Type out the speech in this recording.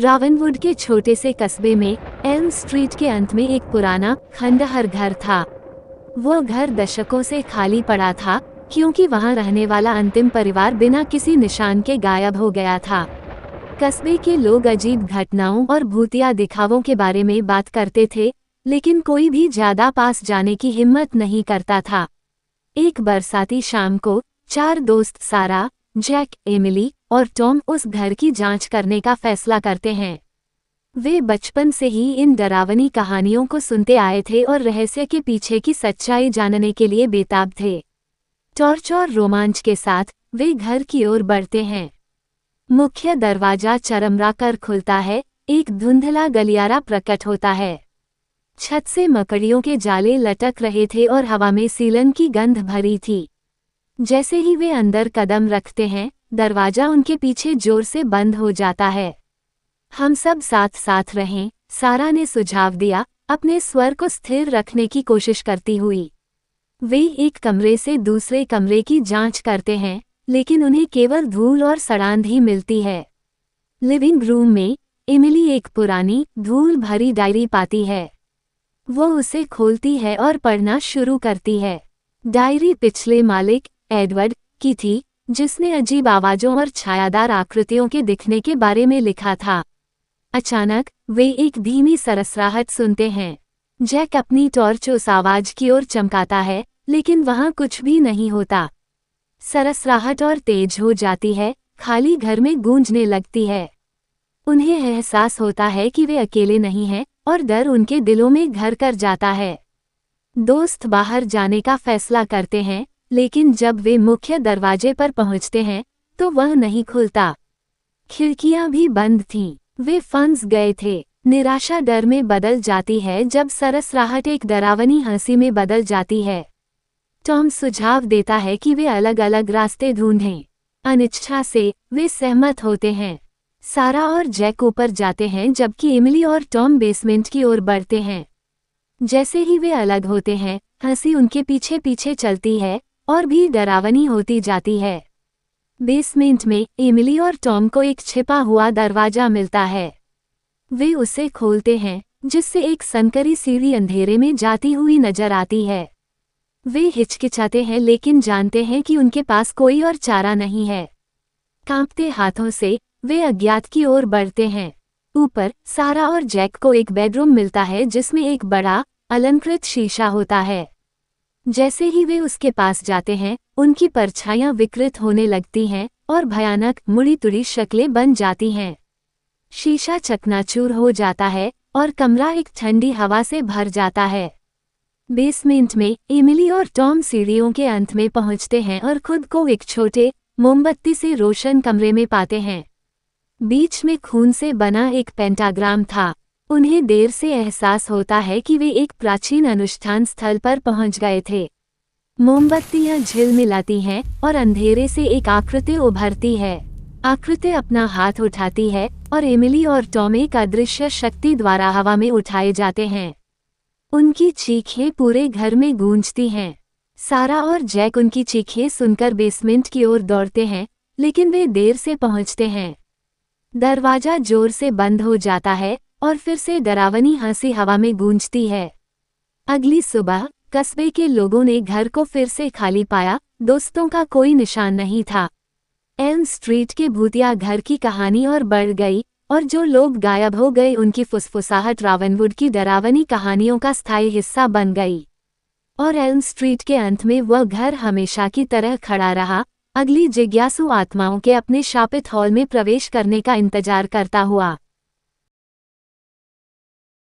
रावनवुड के छोटे से कस्बे में एल्म स्ट्रीट के अंत में एक पुराना खंडहर घर था। वो घर दशकों से खाली पड़ा था क्योंकि वहां रहने वाला अंतिम परिवार बिना किसी निशान के गायब हो गया था। कस्बे के लोग अजीब घटनाओं और भूतिया दिखावों के बारे में बात करते थे, लेकिन कोई भी ज्यादा पास जाने की हिम्मत नहीं करता था। एक बरसाती शाम को 4 दोस्त सारा, जैक, एमिली और टॉम उस घर की जांच करने का फैसला करते हैं। वे बचपन से ही इन डरावनी कहानियों को सुनते आए थे और रहस्य के पीछे की सच्चाई जानने के लिए बेताब थे। टॉर्च और रोमांच के साथ वे घर की ओर बढ़ते हैं। मुख्य दरवाजा चरमरा कर खुलता है, एक धुंधला गलियारा प्रकट होता है। छत से मकड़ियों के जाले लटक रहे थे और हवा में सीलन की गंध भरी थी। जैसे ही वे अंदर कदम रखते हैं, दरवाजा उनके पीछे जोर से बंद हो जाता है। हम सब साथ साथ रहें, सारा ने सुझाव दिया, अपने स्वर को स्थिर रखने की कोशिश करती हुई। वे एक कमरे से दूसरे कमरे की जांच करते हैं, लेकिन उन्हें केवल धूल और सड़ांध ही मिलती है। लिविंग रूम में एमिली एक पुरानी धूल भरी डायरी पाती है। वो उसे खोलती है और पढ़ना शुरू करती है। डायरी पिछले मालिक एडवर्ड की थी, जिसने अजीब आवाजों और छायादार आकृतियों के दिखने के बारे में लिखा था। अचानक वे एक धीमी सरसराहट सुनते हैं। जैक अपनी टॉर्च उस आवाज की ओर चमकाता है, लेकिन वहां कुछ भी नहीं होता। सरसराहट और तेज हो जाती है, खाली घर में गूंजने लगती है। उन्हें एहसास होता है कि वे अकेले नहीं हैं और डर उनके दिलों में घर कर जाता है। दोस्त बाहर जाने का फैसला करते हैं, लेकिन जब वे मुख्य दरवाजे पर पहुंचते हैं तो वह नहीं खुलता। खिड़कियां भी बंद थीं। वे फंस गए थे। निराशा डर में बदल जाती है जब सरसराहट एक डरावनी हंसी में बदल जाती है। टॉम सुझाव देता है कि वे अलग अलग रास्ते ढूंढें। अनिच्छा से वे सहमत होते हैं। सारा और जैक ऊपर जाते हैं जबकि एमिली और टॉम बेसमेंट की ओर बढ़ते हैं। जैसे ही वे अलग होते हैं, हंसी उनके पीछे पीछे चलती है और भी डरावनी होती जाती है। बेसमेंट में एमिली और टॉम को एक छिपा हुआ दरवाजा मिलता है। वे उसे खोलते हैं, जिससे एक संकरी सीढ़ी अंधेरे में जाती हुई नजर आती है। वे हिचकिचाते हैं लेकिन जानते हैं कि उनके पास कोई और चारा नहीं है। कांपते हाथों से वे अज्ञात की ओर बढ़ते हैं। ऊपर सारा और जैक को एक बेडरूम मिलता है जिसमें एक बड़ा अलंकृत शीशा होता है। जैसे ही वे उसके पास जाते हैं, उनकी परछाइयां विकृत होने लगती हैं और भयानक मुड़ी तुड़ी शक्लें बन जाती हैं। शीशा चकनाचूर हो जाता है और कमरा एक ठंडी हवा से भर जाता है। बेसमेंट में एमिली और टॉम सीढ़ियों के अंत में पहुंचते हैं और खुद को एक छोटे मोमबत्ती से रोशन कमरे में पाते हैं। बीच में खून से बना एक पेंटाग्राम था। उन्हें देर से एहसास होता है कि वे एक प्राचीन अनुष्ठान स्थल पर पहुंच गए थे। मोमबत्तियां झिलमिलाती हैं और अंधेरे से एक आकृति उभरती है। आकृति अपना हाथ उठाती है और एमिली और टॉम एक अदृश्य शक्ति द्वारा हवा में उठाए जाते हैं। उनकी चीखें पूरे घर में गूंजती हैं। सारा और जैक उनकी चीखें सुनकर बेसमेंट की ओर दौड़ते हैं, लेकिन वे देर से पहुंचते हैं। दरवाजा जोर से बंद हो जाता है और फिर से डरावनी हंसी हवा में गूंजती है। अगली सुबह कस्बे के लोगों ने घर को फिर से खाली पाया। दोस्तों का कोई निशान नहीं था। एल्म स्ट्रीट के भूतिया घर की कहानी और बढ़ गई और जो लोग गायब हो गए उनकी फुसफुसाहट रावनवुड की डरावनी कहानियों का स्थायी हिस्सा बन गई। और एल्म स्ट्रीट के अंत में वह घर हमेशा की तरह खड़ा रहा, अगली जिज्ञासु आत्माओं के अपने शापित हॉल में प्रवेश करने का इंतजार करता हुआ।